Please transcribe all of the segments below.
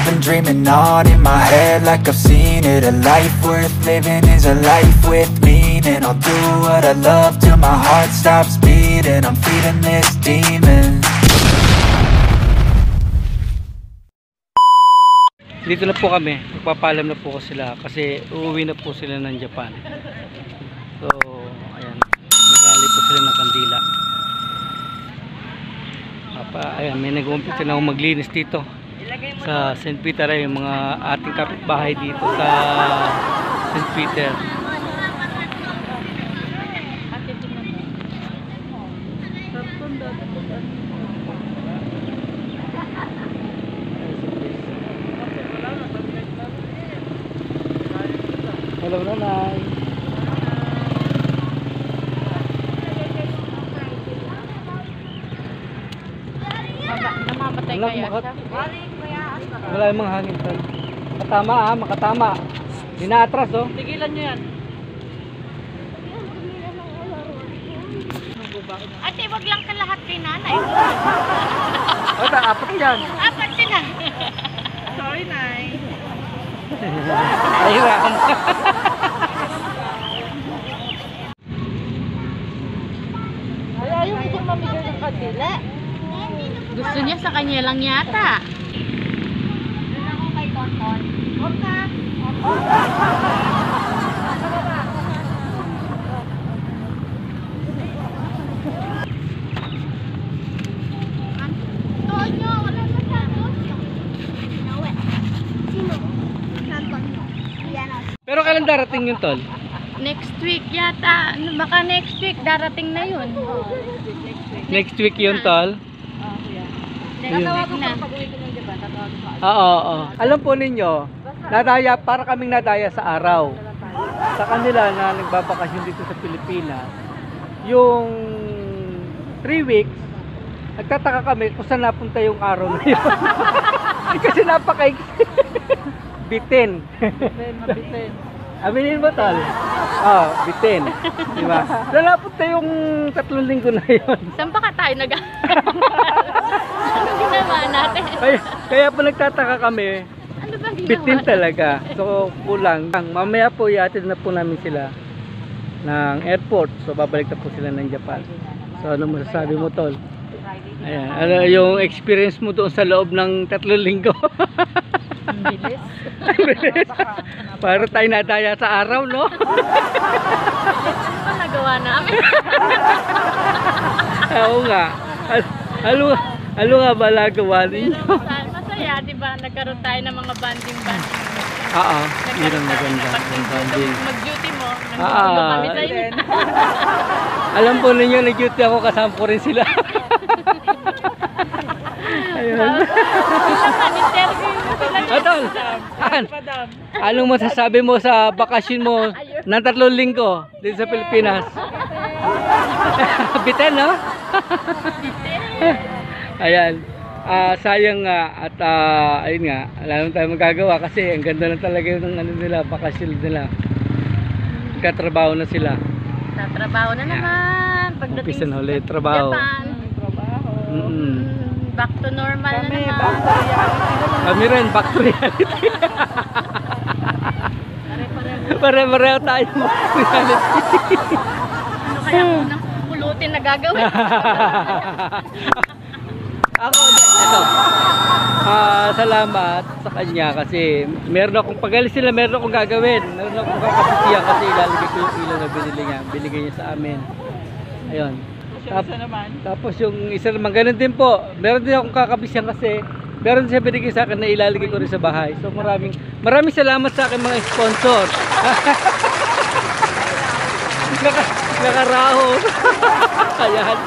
been dreaming on in my head like I've seen it. A life worth living is a life with meaning. I'll do what I love till my heart stops beating. I'm feeding this demon. Dito na po kami, magpapalam na po sila kasi uuwi na po sila ng Japan. So, ayan, nagsali po sila ng kandila. Ayan, may nag-umpisa na akong maglinis dito sa St. Peter, yung mga ating kapitbahay dito sa St. Peter. Hello, nanay. Namamatay kaya siya? Wala yung mga hangin tol. Makatama makatama. Dinaatras oh. Tigilan nyo yan. Ate, wag lang ka lahat kay nanay. Apat yan. Apat sila. Sorry, Nay. Ahiram. Ayaw mo kung mamigay ng kandila. Gusto niya sa kanya lang yata. Ako kay Tonton. Okay. Tonyo, wala na sa Tonyo. Sino? Tonyo. Pero kailan darating yung tol? Next week yata. Baka next week darating na yun. Next week yung tol? Tatawagan na. Oo. Alam po ninyo, nadaya, para kaming nadaya sa araw. Sa kanila na nagbabakasyon dito sa Pilipinas, yung 3 weeks, nagtataka kami kung saan napunta yung araw na yun. Kasi napakaiksi. Bitin. Bitin. Aminin mo tol? Bitin. Diba? Nalapunta yung 3 linggo na yun. Saan pa ka tayo ano ginawa natin? Kaya po nagtataka kami. Ano ba ginawa? Bitin talaga. So kulang. Mamaya po iatid na po namin sila ng airport. So babalik na po sila ng Japan. So ano masasabi mo tol? Ayan. Ano yung experience mo doon sa loob ng 3 linggo? Ang bilis. Para tayo nadaya sa araw, no? Ano ba nagawa namin? Oo nga. Ano nga ba nagawa ninyo? Masaya, di ba? Nagkaroon tayo ng mga banding. Oo, yun ang maganda. Banding. Mag-duty mo, nagtutulong kami sa inyo. Alam po ninyo, nag-duty ako, kasama ko rin sila. Ayun. Atol, anong masasabi mo sa bakasyon mo ng 3 linggo dito sa Pilipinas? Bitin, no? Ayan. Sayang nga at ayun nga, wala naman tayo magagawa kasi ang ganda na talaga yung ano nila, bakasyon nila. Nagkatrabaho na sila. Tatrabaho na naman. Pagdating Umpisa na ulit, trabaho. Japan. Back to normal na naman. Kami rin, back to reality. Pare-pareho tayo back to reality. Ano kaya unang pulutin na gagawin? Ako, ito. Salamat sa kanya kasi meron akong pagalis sila, meron akong gagawin. Meron akong kakapisiyan kasi ilalagay ko yung ilaw na binigay niya sa amin. Ayun. Tapos yung isa naman ganun din po. Meron din akong kakabisyan kasi meron din siya binigay sa akin na ilalagay ko rin sa bahay. So maraming salamat sa akin mga sponsor. Nakaraho. Ayan.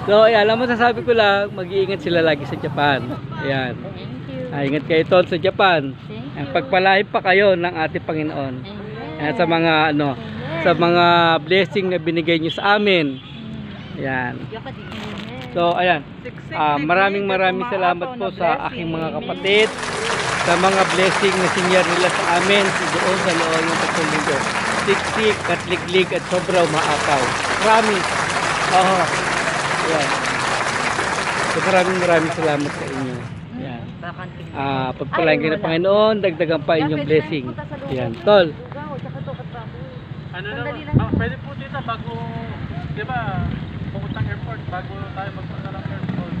So ayan, alam mo sasabi ko lang, mag-iingat sila lagi sa Japan. Ayan. Ingat kayo tol sa Japan. Pagpalain pa kayo ng ating Panginoon. Ayan, sa mga sa mga blessing na binigay niyo sa amin. Ayan. So ayan, maraming salamat po sa aking mga kapatid sa mga blessing na sinyar nila sa amin doon sa loob ng pagtulungo. Siksik at liglig at sobra umaapaw. Promise. Ayan. So maraming salamat sa inyo. Yan. Pagpalain kayo ng Panginoon, dagdagan pa inyong blessing. Yan, tol. Ano naman? Pwede po dito bago, di ba, pupuntang airport, bago tayo magpunta ng airport.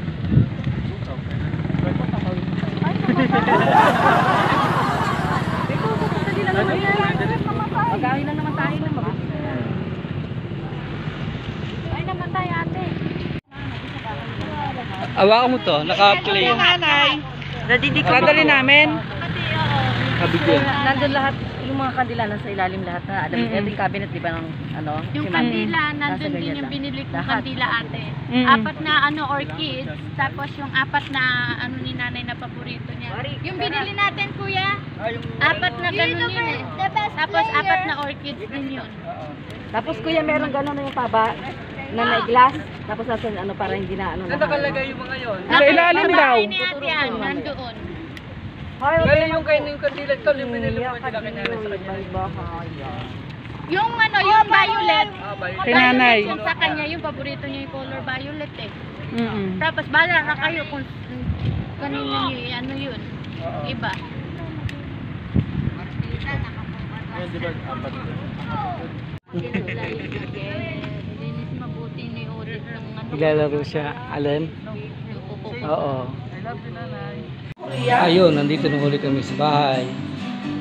Magahin lang naman tayo ng mga. Ay naman tayo ate. Awakan mo to, naka-play. Kadali namin. Kabigyan. Nandun lahat, yung mga kandila nasa ilalim lahat na alam mo, yung cabinet di ba ng ano? Yung si Mami? kandila, nandun Nasa din yung ganyan binili kong Lahat. kandila ate. Apat na orchids, tapos yung apat na ni nanay na paborito niya. Yung binili natin kuya, apat na ganun yun eh. Tapos apat na orchids din yun. Tapos kuya, meron gano'n na yung taba na may glass. Tapos nasa ano para hindi na ano. Saan nakalagay yung mga yun? Sa ilalim daw. Ni ate yan, nandoon. Galing yung kayo yung kandila, tol, yung binili mo nila kanya sa kanya. Yung ano, yung violet. Kay nanay. Yung sa kanya, yung paborito niya yung color violet eh. Tapos bala na kayo kung kanino niyo ano yun. Iba. Yan, di ba, apat ko. Linis mabuti ni Orit ng ano. Ilalaro siya, Allen? Oo. Ayun, nandito na huli kami sa bahay.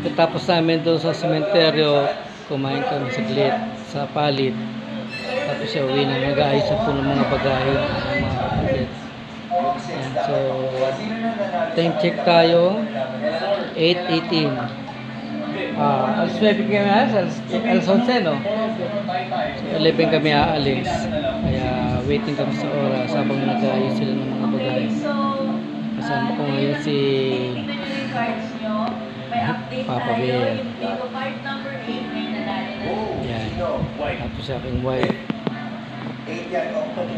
Pagkatapos namin doon sa sementeryo, kumain kami saglit sa palit. Tapos siya uwi na, nag-aayos na po ng mga bagahe ng mga kapatid. Ayan, so, time check tayo, 8:18. Alas 9 kami alas 11, no? So, 11 kami aalis. Kaya waiting kami sa oras habang nag-aayos sila ng mga bagahe. Kasama ko ngayon si Papa Bear. Yan. Tapos sa aking wife.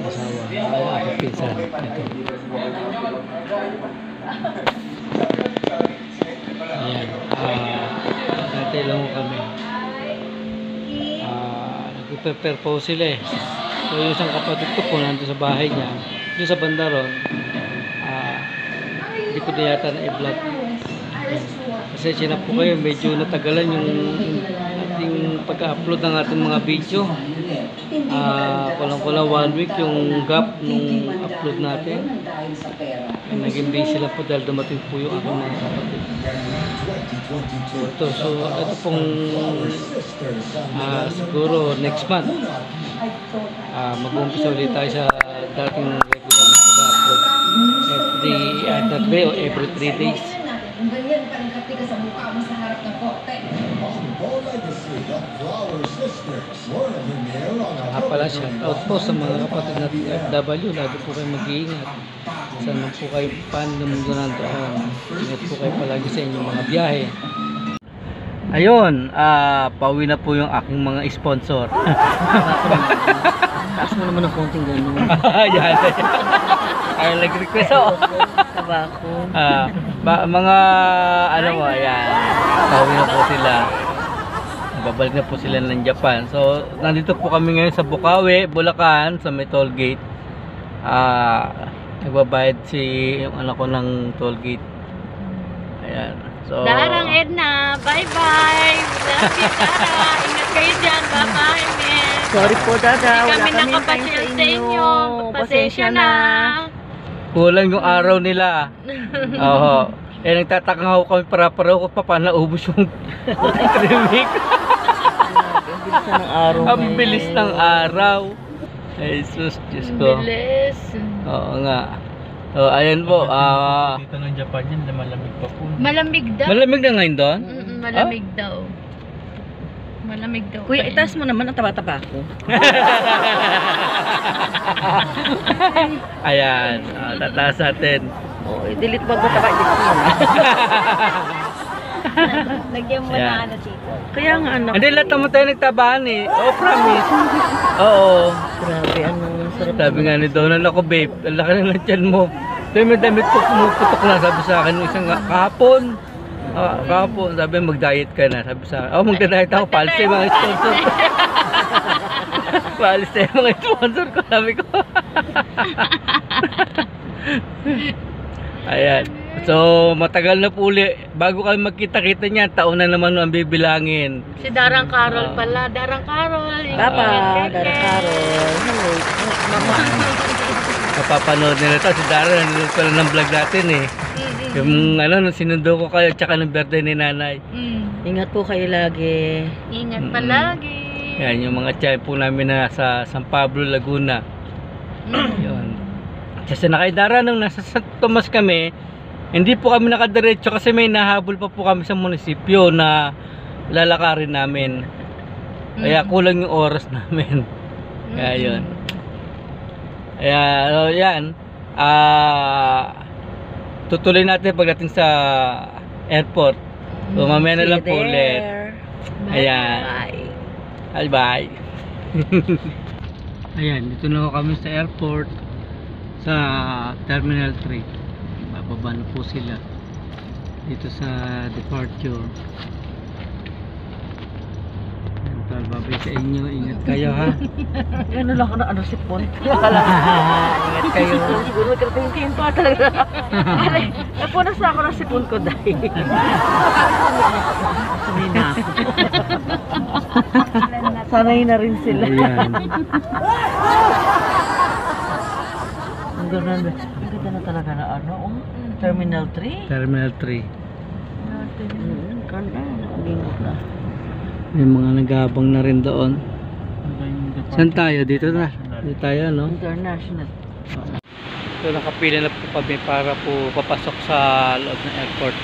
Asawa. Ay, aking pinsan. Ito. Ayan. Natay lang ko kami. Nag-prepare po sila eh. So yung isang kapatid ko po nandun sa bahay niya. Doon sa banda ron. Hindi ko na yata na-i-vlog. Kasi na po kayo, medyo natagalan yung ating pag-upload ng ating mga video. Kulang-kulang 1 week yung gap nung upload natin. Naging busy lang po dahil dumating po yung aking mga kapatid. So ito pong siguro next month mag-umpisa ulit tayo sa dating regular na pag-upload every 3 days. Pala shout out po sa mga kapatid natin FW, lagi po kayo mag-iingat. Saan po kayo pan ng mundo nandoon. Ingat po kayo palagi sa inyong mga biyahe. Ayun, pauwi na po yung aking mga sponsor. Taas mo naman ng konting gano'n. Yan. Ay, nag-request ako. Tabako. Mga ano mo, ayan. Pauwi na po sila. Babalik na po sila ng Japan. So, nandito po kami ngayon sa Bukawi, Bulacan, sa may toll gate. Nagbabayad yung anak ko ng toll gate. Ayan. So, Darang Edna, bye-bye. Love you, Dara. Ingat kayo dyan. Bye-bye, men. Sorry po, Dada. Hindi Wala kami kami nakapasyal sa inyo. Pasensya na. kulang yung araw nila. Oo. Nagtataka ako kami para-pareho ko pa paano naubos yung 3 week. Ang bilis ng araw. Ay, sus, Diyos ko. Ang bilis. Oo nga. So, ayan po. Dito ng Japan yan, malamig pa po. Malamig daw. Malamig na ngayon doon? Malamig daw. Malamig daw. Kuya, itaas mo naman ang taba-taba ko. Ayan. Tataas natin. Oh, delete mo ba taba? Delete mo na. Lagyan mo Ayan. na ano dito. Kaya nga anak. Hindi, lahat naman tayo nagtabahan eh. Oh, promise. Oo. Grabe, anong sarap. Sabi nga ni Donald ako, babe, ang laki na ng tiyan mo. Sabi, may damit ko pumuputok na. Sabi sa akin, isang kahapon. Kahapon, sabi, mag-diet ka na. Sabi sa akin, oh, magda-diet ako. Paalis tayo mga sponsor ko. Paalis tayo mga sponsor ko. Sabi ko. Ayan. So, matagal na po uli. Bago kami magkita-kita niyan, taon na naman ang bibilangin. Si Darang Carol pala. Darang Carol. Papa, Dara Carol. Hello. Mapapanood nila ito. Si Dara, nanonood pala ng vlog natin eh. Yung ano, nung sinundo ko kayo, tsaka ng birthday ni nanay. Ingat po kayo lagi. Ingat palagi. Yan, yung mga tiyahin po namin na sa San Pablo, Laguna. Yun. Kasi na kay Dara, nung nasa San Tomas kami, hindi po kami nakadiretso kasi may nahabol pa po kami sa munisipyo na lalakarin namin. Kaya kulang yung oras namin. Kaya yun. Kaya yan. Tutuloy natin pagdating sa airport. So mamaya na lang po ulit. Ayan. Bye bye. Ayan, dito na kami sa airport. Sa Terminal 3. Bababa na po sila dito sa departure. Babay sa inyo, ingat kayo ha. Ano lang ako na ano sipon. Ingat kayo. Siguro tingin pa talaga. Napunas na ako ng sipon ko dahil. Sanay na ako. Sanay na rin sila. Ayan. Ang ganda na talaga na ano. Terminal 3. Terminal 3. Ganda. Limot na. May mga nagabang na rin doon. Saan tayo? Dito na. Dito tayo, no? International. So nakapila na po kami para po papasok sa loob ng airport.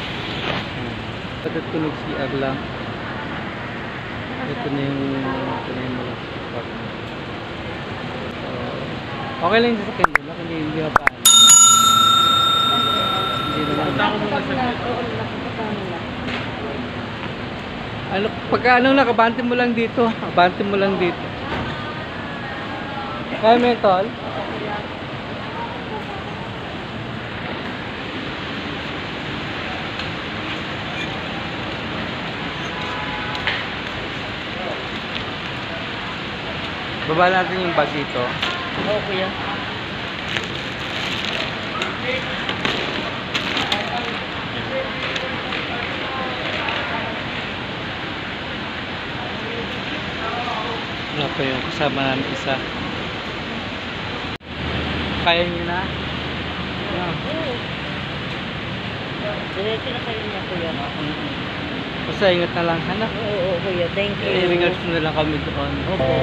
Pagkat ko nag-CR lang. Ito na yung mga airport. So, okay lang yung sakyan doon. Hindi mapaan. Hindi naman. Ano, pagka ano na, kabante mo lang dito. Kabante mo lang dito. Kaya mentol? Baba natin yung bag dito. Oo, kuya. Wala pa yung kasama namin isa. Kaya nyo na? Diretso na kayo niya, kuya. Basta ingat na lang. Ano? Oo, kuya. Thank you. I-regards na lang kami doon. Opo.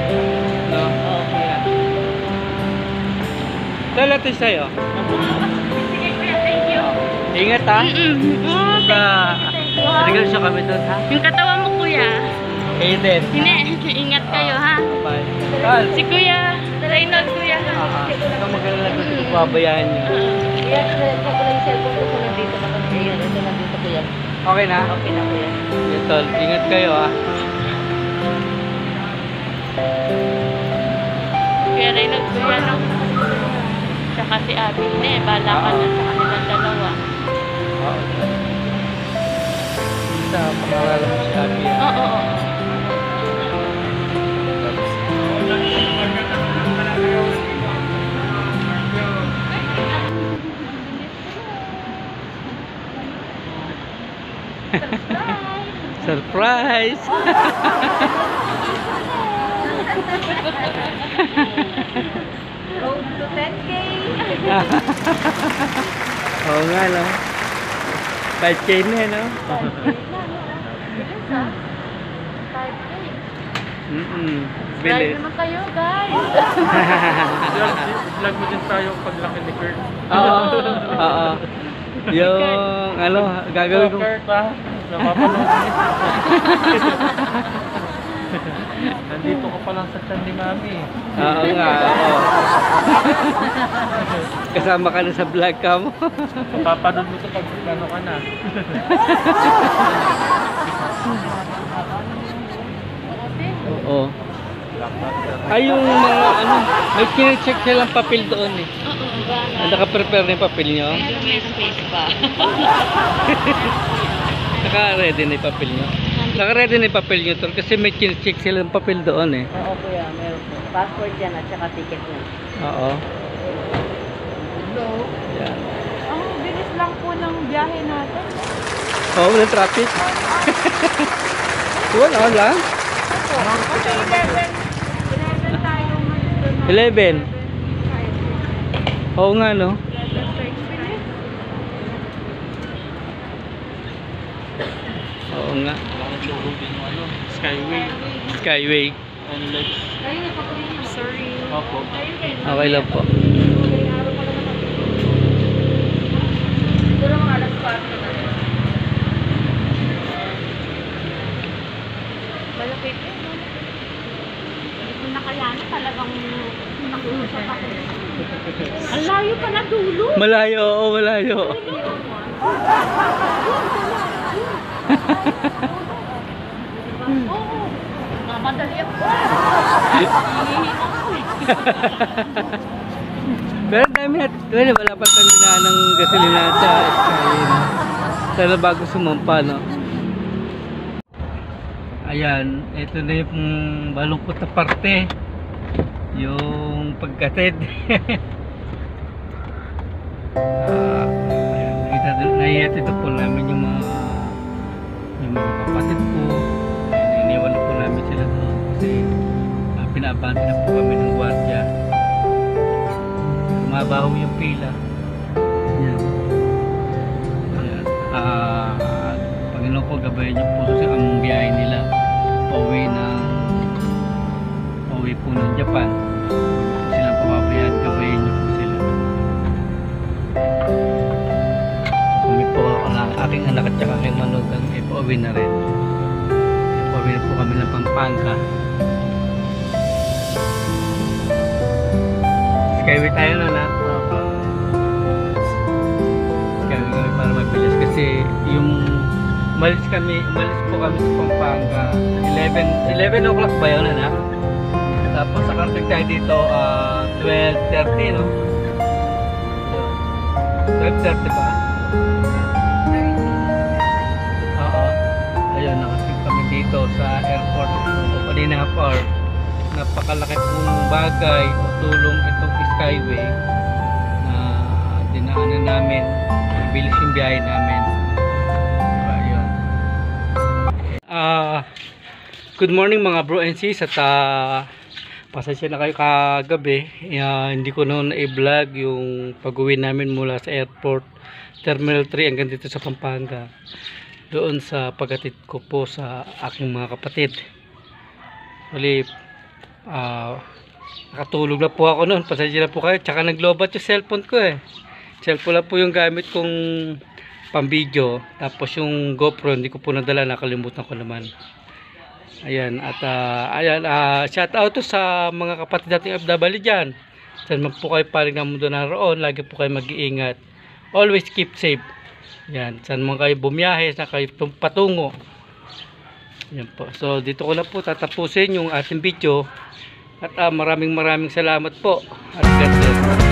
No? Oo, kuya. Dalatis sa'yo. Sige kuya, thank you. Ingat ha? Basta i-regards na kami doon ha? Yung katawan mo kuya. Aiden. Ingat kayo ha. Bye. Carl. Si kuya. Reynold kuya. Ikaw mag-alala ko dito pabayaan nyo. Kuya, ko lang yung cellphone ko nandito na kami. Ayun, ito nandito, kuya. Okay na? Okay na, kuya. Ito, ingat kayo ha. Kuya Reynold kuya no. Tsaka si Abby bala ka na sa kanilang dalawa. Sa pangalan mo si Abby. Oo. Surprise! Road to 10K. Oo nga no. 5K na no? 5K. Bilis. Drive naman kayo guys. Vlog mo din tayo paglaki ni Kurt. Oo. Oo. Yung ano, gagawin ko. Kurt ha? Napapanood niya. Nandito ka pa lang sa tiyan ni Mami. Oo nga, oo. Kasama ka na sa vlog ka mo. Papapanood mo ito pag ano ka na. Oo. Ay, yung mga ano, may kine-check silang papel doon eh. Naka-prepare na yung papel nyo? May space pa. Naka-ready na yung papel nyo? Naka-ready na yung papel nyo to kasi may kine-check silang papel doon eh. Oo, kuya. Meron po. Passport yan at saka ticket niya. Oo. Hello. Yan. Oh, bilis lang po ng biyahe natin. Oo, walang traffic. Wala lang. 11 tayo ngayon. 11. Oo nga, no? Oo nga. Skyway. Skyway. And legs. Sorry. Opo. Okay lang po. Siguro mga alas 4 na. Malapit eh, no? Hindi ko nakayanan talagang nakuusap ako. Ang layo pa na dulo. Malayo, oo, malayo. Oo. Mamadali ako. Pero dami at wala pa tanda ng gasolina sa Skyway. Sana bago sumampa, no? Ayan, ito na yung malungkot na parte. Yung pagkatid. Ayan, naihatid po namin yung mga kapatid ko. Ayan, iniwan po namin sila doon kasi pinabante na po kami ng gwardiya. Mabaho yung pila. Ayan. Ayan. Panginoon ko, gabayan niyo po sa ang biyahe nila. Pauwi po ng Japan. Silang papabayaan, gabayan niyo po sila. Kami po ang aking anak at saka aking manugang ay pauwi na rin. Pauwi na po kami ng Pampanga. Skyway tayo na na. Skyway kami para mabilis kasi yung umalis po kami sa Pampanga 11 o'clock ba yun, anak? Tapos nakarating tayo dito 12:30, no? 12:30 ba? Oo. Ayun, nakarating kami dito sa airport Manila Park. Napakalaki pong bagay o tulong itong Skyway na dinaanan namin. Mabilis yung biyahe namin. Diba, yun. Good morning mga bro and sis at pasensya na kayo kagabi. Hindi ko noon i-vlog yung pag-uwi namin mula sa airport Terminal 3 hanggang dito sa Pampanga. Doon sa paghatid ko po sa aking mga kapatid. Bali, nakatulog na po ako noon. Pasensya na po kayo. Tsaka naglobat yung cellphone ko eh. Cellphone lang po yung gamit kong pang-video. Tapos yung GoPro hindi ko po nadala. Nakalimutan ko naman. Ayan. At shout out to sa mga kapatid nating FW dyan. Saan man po kayo paring na mundo naroon. Lagi po kayo mag-iingat. Always keep safe. Ayan. Saan man kayo bumiyahe. Saan kayo patungo. Yan po. So dito ko na po tatapusin yung ating video at maraming salamat po. At God bless.